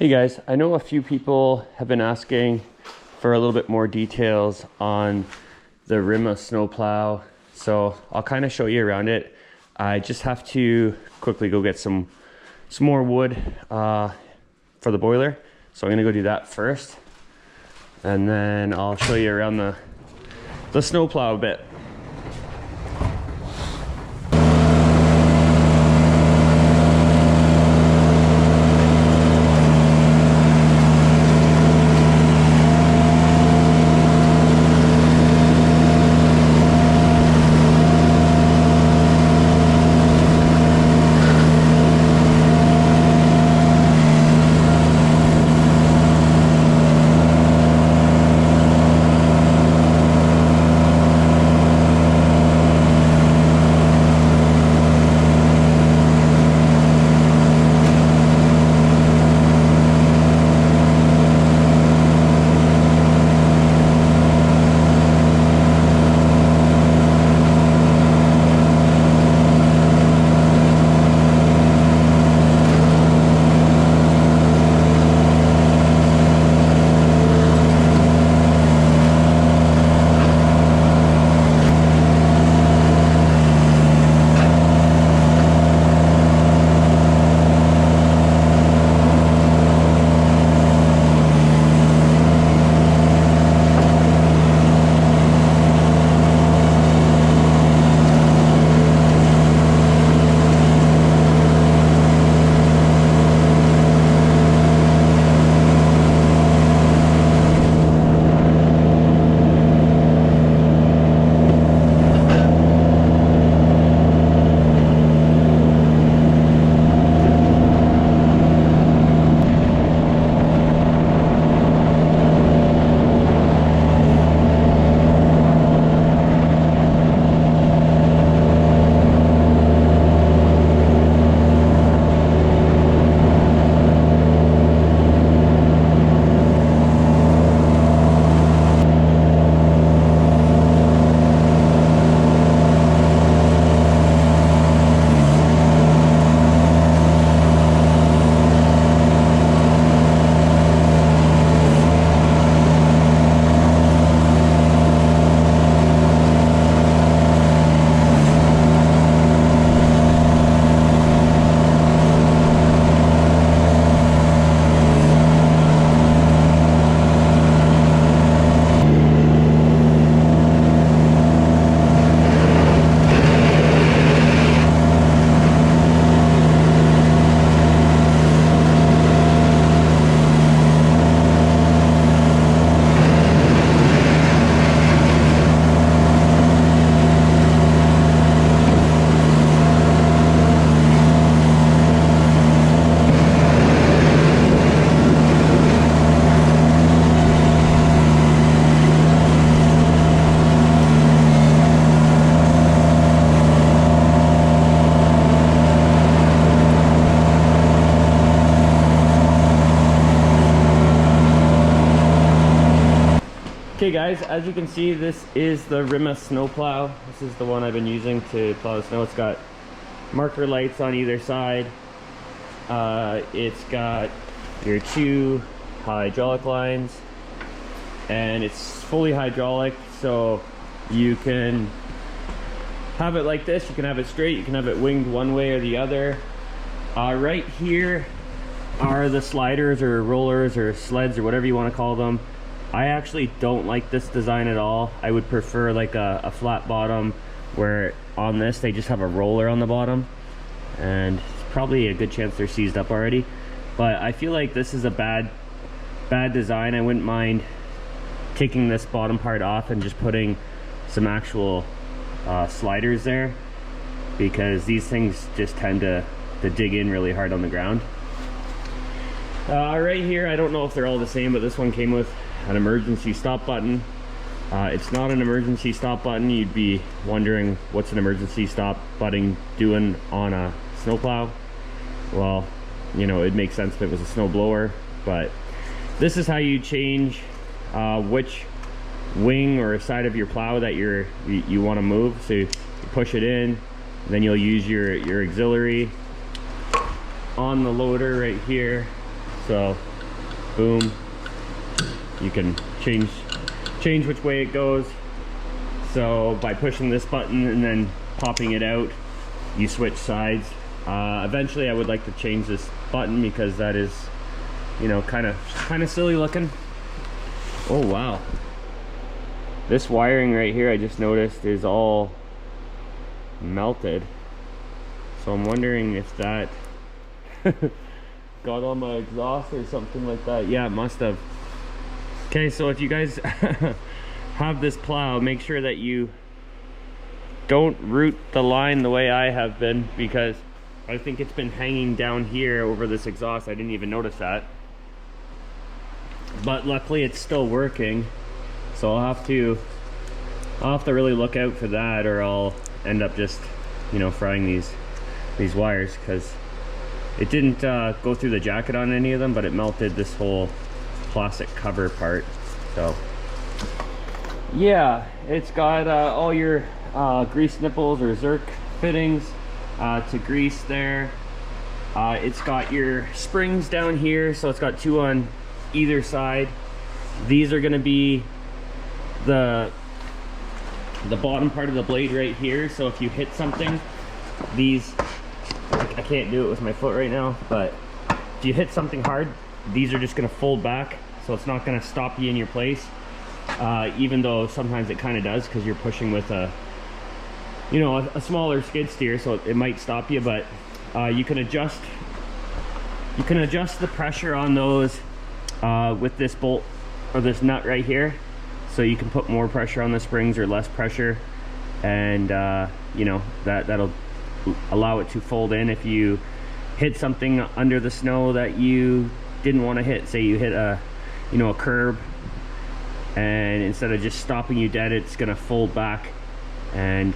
Hey guys, I know a few people have been asking for a little bit more details on the Rima Snowplow, so I'll kind of show you around it. I just have to quickly go get some more wood for the boiler, so I'm gonna go do that first, and then I'll show you around the snowplow a bit. Okay guys, as you can see, this is the Rima Snowplow. This is the one I've been using to plow the snow. It's got marker lights on either side. It's got your two hydraulic lines, and it's fully hydraulic, so you can have it like this, you can have it straight, you can have it winged one way or the other. Right here are the sliders or rollers or sleds or whatever you want to call them. I actually don't like this design at all. I would prefer like a flat bottom, where on this they just have a roller on the bottom, and it's probably a good chance they're seized up already. But I feel like this is a bad design. I wouldn't mind taking this bottom part off and just putting some actual sliders there, because these things just tend to dig in really hard on the ground. Right here, I don't know if they're all the same, but this one came with an emergency stop button. It's not an emergency stop button. You'd be wondering, what's an emergency stop button doing on a snowplow? Well, you know, it makes sense if it was a snow blower, but this is how you change which wing or side of your plow that you want to move. So you push it in, then you'll use your auxiliary on the loader right here. So boom. You can change which way it goes. So by pushing this button and then popping it out, you switch sides. Eventually I would like to change this button because that is, you know, kind of silly looking. Oh wow. This wiring right here I just noticed is all melted. So I'm wondering if that got on my exhaust or something like that. Yeah, it must have. Okay, so if you guys have this plow, make sure that you don't route the line the way I have been, because I think it's been hanging down here over this exhaust. I didn't even notice that. But luckily it's still working. So I'll have to really look out for that, or I'll end up just, you know, frying these wires, because it didn't go through the jacket on any of them, but it melted this whole plastic cover part. So yeah, it's got all your grease nipples or Zerk fittings to grease there. It's got your springs down here, so it's got 2 on either side. These are going to be the bottom part of the blade right here, so if you hit something, these, I can't do it with my foot right now, but if you hit something hard, these are just going to fold back, so it's not going to stop you in your place, even though sometimes it kind of does, because you're pushing with a, you know, a smaller skid steer, so it might stop you. But you can adjust the pressure on those with this bolt or this nut right here, so you can put more pressure on the springs or less pressure, and you know, that'll allow it to fold in. If you hit something under the snow that you didn't want to hit, say you hit a, you know, a curb, and instead of just stopping you dead, it's gonna fold back and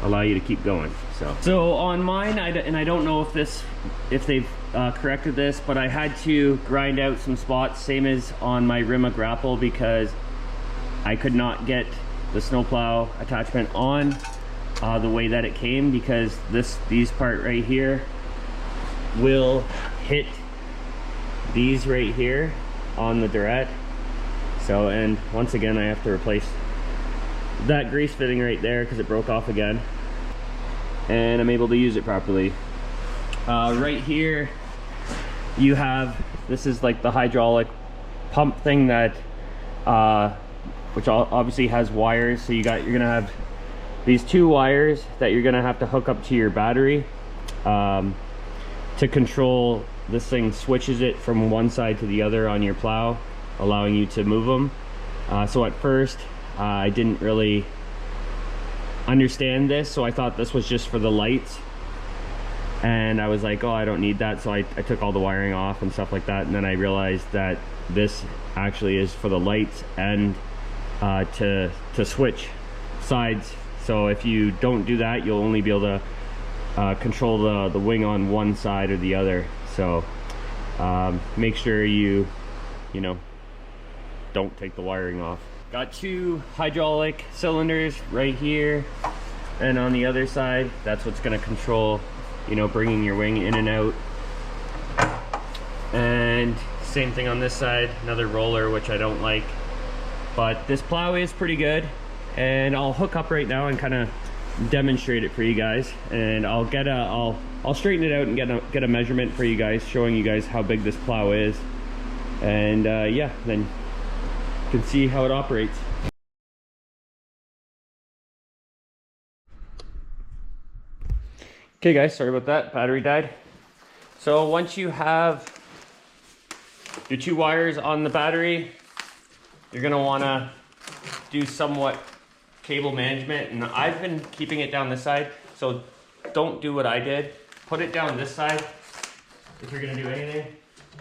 allow you to keep going. So on mine, I don't know if they've corrected this, but I had to grind out some spots, same as on my Rima grapple, because I could not get the snowplow attachment on the way that it came, because these part right here will hit these right here on the Derette. So, and once again I have to replace that grease fitting right there because it broke off again, and I'm able to use it properly. Right here you have, this is like the hydraulic pump thing that which obviously has wires. So you're gonna have these 2 wires that you're gonna have to hook up to your battery to control. This thing switches it from one side to the other on your plow, allowing you to move them. So at first I didn't really understand this, so I thought this was just for the lights, and I was like, oh, I don't need that, so I took all the wiring off and stuff like that, and then I realized that this actually is for the lights and to switch sides. So if you don't do that, you'll only be able to control the wing on one side or the other. So make sure you know, don't take the wiring off. Got 2 hydraulic cylinders right here, and on the other side, that's what's going to control, you know, bringing your wing in and out. And same thing on this side, another roller, which I don't like, but this plow is pretty good. And I'll hook up right now and kind of demonstrate it for you guys, and I'll straighten it out and get a measurement for you guys, showing you guys how big this plow is, and yeah, then you can see how it operates. Okay guys, sorry about that, battery died. So once you have your 2 wires on the battery, you're gonna wanna do somewhat cable management, and I've been keeping it down this side, so don't do what I did. Put it down this side if you're gonna do anything,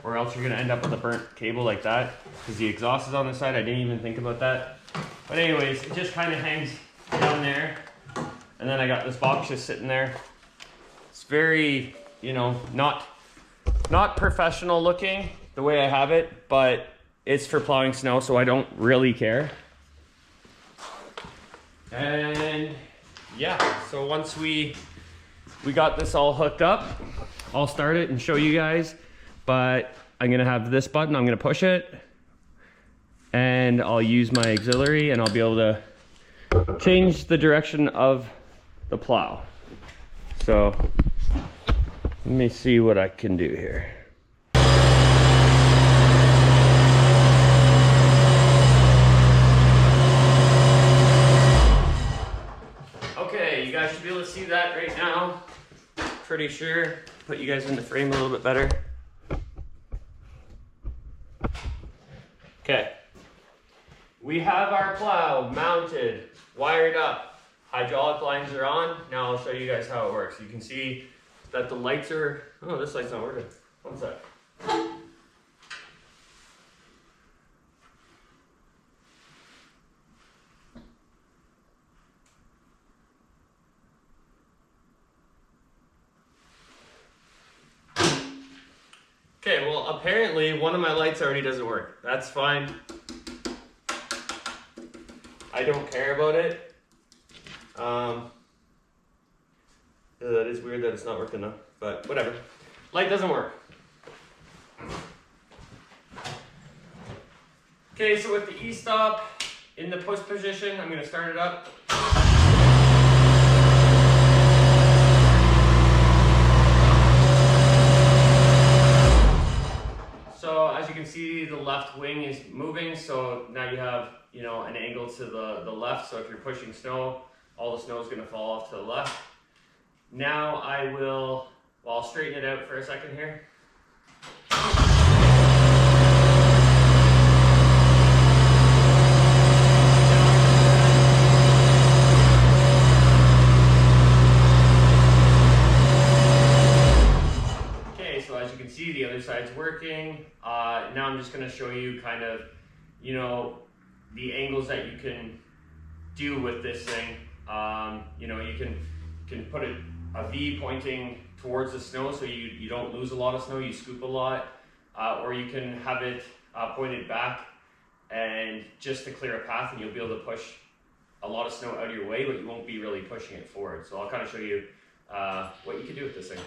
or else you're gonna end up with a burnt cable like that, because the exhaust is on this side. I didn't even think about that. But anyways, it just kind of hangs down there, and then I got this box just sitting there. It's very, you know, not professional looking the way I have it, but it's for plowing snow, so I don't really care. And yeah, so once we got this all hooked up, I'll start it and show you guys. But I'm gonna have this button, I'm gonna push it, and I'll use my auxiliary and I'll be able to change the direction of the plow. So let me see what I can do here. Okay, you guys should be able to see that right now. Pretty sure. Put you guys in the frame a little bit better. Okay. We have our plow mounted, wired up. Hydraulic lines are on. Now I'll show you guys how it works. You can see that the lights are, oh, this light's not working. One sec. Okay, well, apparently one of my lights already doesn't work. That's fine. I don't care about it. That is weird that it's not working though, but whatever. Light doesn't work. Okay, so with the E-stop in the push position, I'm going to start it up. So as you can see, the left wing is moving, so now you have, you know, an angle to the left. So if you're pushing snow, all the snow is going to fall off to the left. Now I will, well, I'll straighten it out for a second here. Okay, so as you can see, the other side's working. Now I'm just going to show you kind of, you know, the angles that you can do with this thing. You know, you can put a V pointing towards the snow so you don't lose a lot of snow, you scoop a lot, or you can have it pointed back and just to clear a path, and you'll be able to push a lot of snow out of your way, but you won't be really pushing it forward. So I'll kind of show you what you can do with this thing.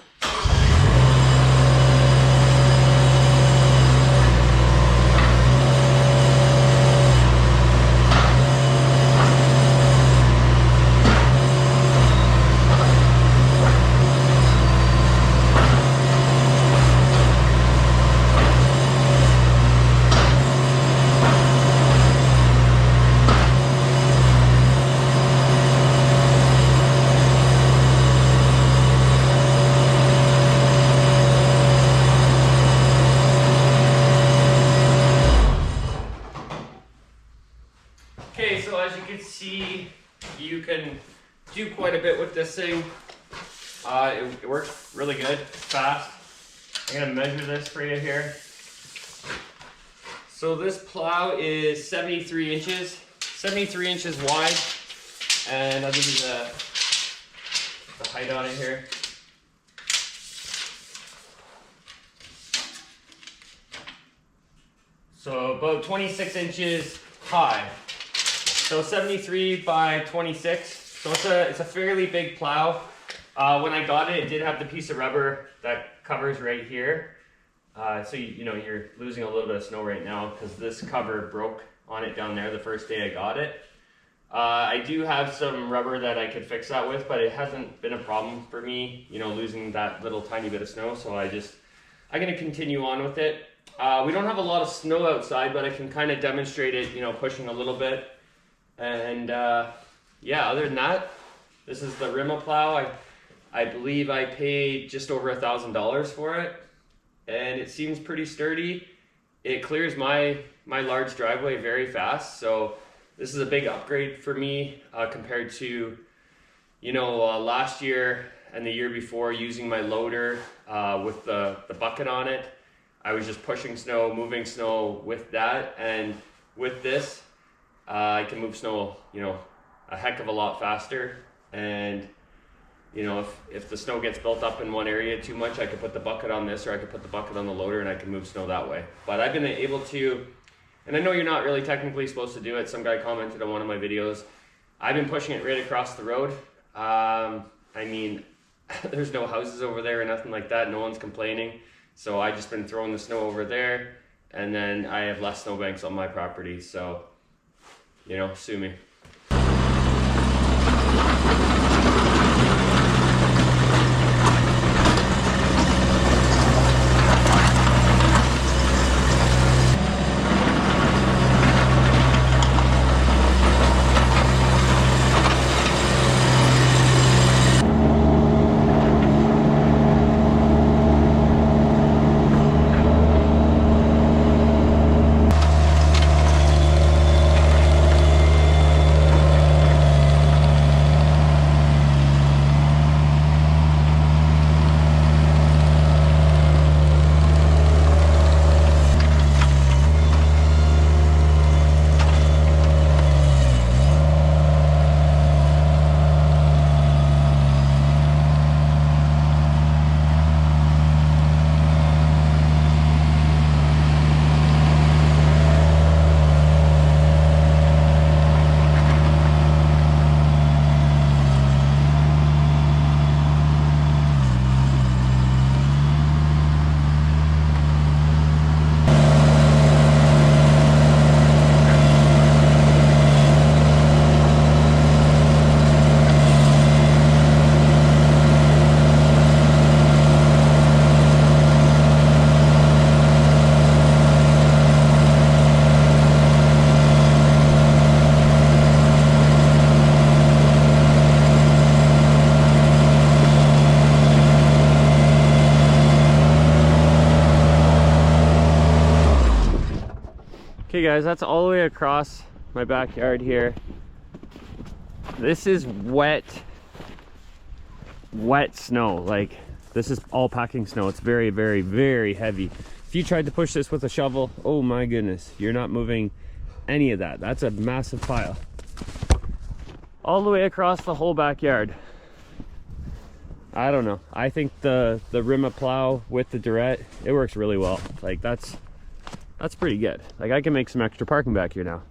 Okay, so as you can see, you can do quite a bit with this thing. It works really good, fast. I'm gonna measure this for you here. So this plow is 73 inches wide, and I'll give you the height on it here. So about 26 inches high. So 73 by 26. So it's a fairly big plow. When I got it, it did have the piece of rubber that covers right here. So you know you're losing a little bit of snow right now because this cover broke on it down there the first day I got it. I do have some rubber that I could fix that with, but it hasn't been a problem for me, you know, losing that little tiny bit of snow. So I'm gonna continue on with it. We don't have a lot of snow outside, but I can kind of demonstrate it, you know, pushing a little bit. And yeah, other than that, this is the Rima plow. I believe I paid just over $1,000 for it, and it seems pretty sturdy. It clears my large driveway very fast, so this is a big upgrade for me compared to, you know, last year and the year before using my loader with the bucket on it. I was just pushing snow, moving snow with that, and with this, I can move snow, you know, a heck of a lot faster. And you know, if the snow gets built up in one area too much, I could put the bucket on this, or I could put the bucket on the loader, and I can move snow that way. But I've been able to, and I know you're not really technically supposed to do it. Some guy commented on one of my videos. I've been pushing it right across the road. I mean, there's no houses over there or nothing like that. No one's complaining. So I just been throwing the snow over there, and then I have less snowbanks on my property, so, you know, sue me. Okay guys, that's all the way across my backyard here. This is wet snow. Like, this is all packing snow. It's very, very, very heavy. If you tried to push this with a shovel, oh my goodness, you're not moving any of that. That's a massive pile. All the way across the whole backyard. I don't know. I think the Rima plow with the Derette, it works really well. Like, that's pretty good. Like, I can make some extra parking back here now.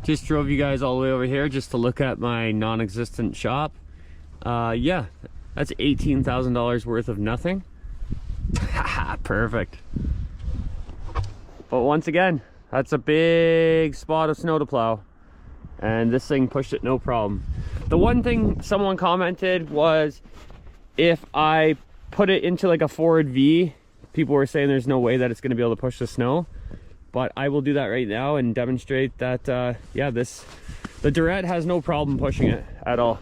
Just drove you guys all the way over here just to look at my non-existent shop. Yeah, that's $18,000 worth of nothing. Perfect. But once again, that's a big spot of snow to plow, and this thing pushed it no problem. The one thing someone commented was if I put it into like a forward V, people were saying there's no way that it's going to be able to push the snow. But I will do that right now and demonstrate that, yeah, the Derette has no problem pushing it at all.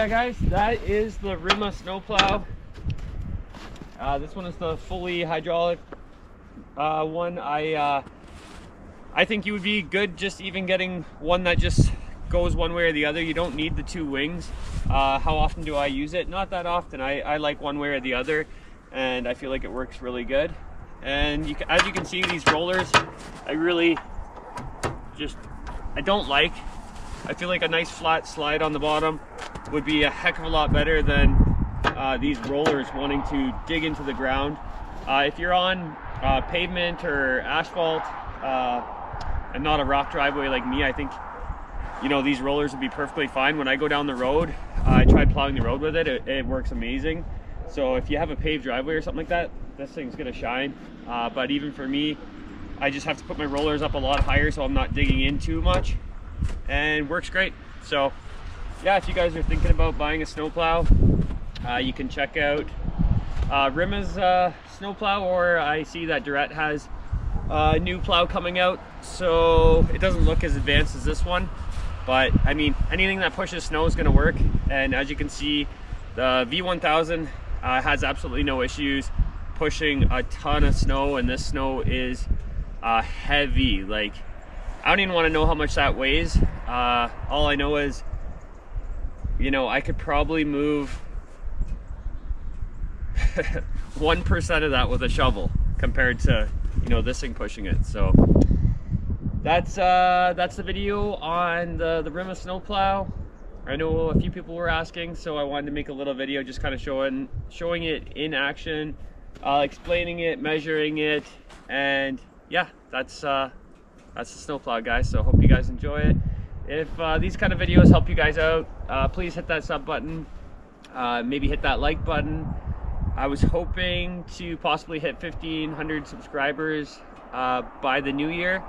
yeah, guys, that is the Rima Snowplow. This one is the fully hydraulic one. I think you would be good just even getting one that just goes one way or the other. You don't need the two wings. How often do I use it? Not that often. I like one way or the other, and I feel like it works really good. And as you can see, these rollers, I don't like. I feel like a nice flat slide on the bottom would be a heck of a lot better than these rollers wanting to dig into the ground. If you're on pavement or asphalt and not a rock driveway like me, I think, you know, these rollers would be perfectly fine. When I go down the road, I tried plowing the road with it. It works amazing. So if you have a paved driveway or something like that, this thing's gonna shine. But even for me, I just have to put my rollers up a lot higher so I'm not digging in too much, and works great. So yeah, if you guys are thinking about buying a snowplow, you can check out Rima's snowplow, or I see that Derette has a new plow coming out. So it doesn't look as advanced as this one, but I mean, anything that pushes snow is gonna work. And as you can see, the V1000 has absolutely no issues pushing a ton of snow, and this snow is heavy. Like, I don't even want to know how much that weighs. All I know is, you know, I could probably move 1% of that with a shovel compared to, you know, this thing pushing it. So that's the video on the Rima snowplow. I know a few people were asking, so I wanted to make a little video just kind of showing it in action, explaining it, measuring it, and yeah, that's the snowplow, guys. So hope you guys enjoy it. If these kind of videos help you guys out, please hit that sub button, maybe hit that like button. I was hoping to possibly hit 1,500 subscribers by the new year.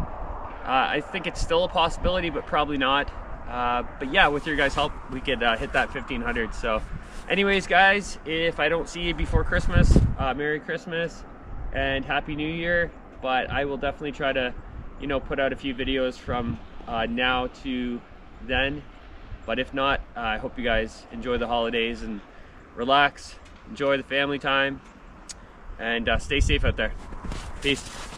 I think it's still a possibility, but probably not. But yeah, with your guys' help, we could hit that 1,500. So anyways, guys, if I don't see you before Christmas, Merry Christmas and Happy New Year. But I will definitely try to, you know, put out a few videos from now to then. But if not, I hope you guys enjoy the holidays and relax, enjoy the family time, and stay safe out there. Peace.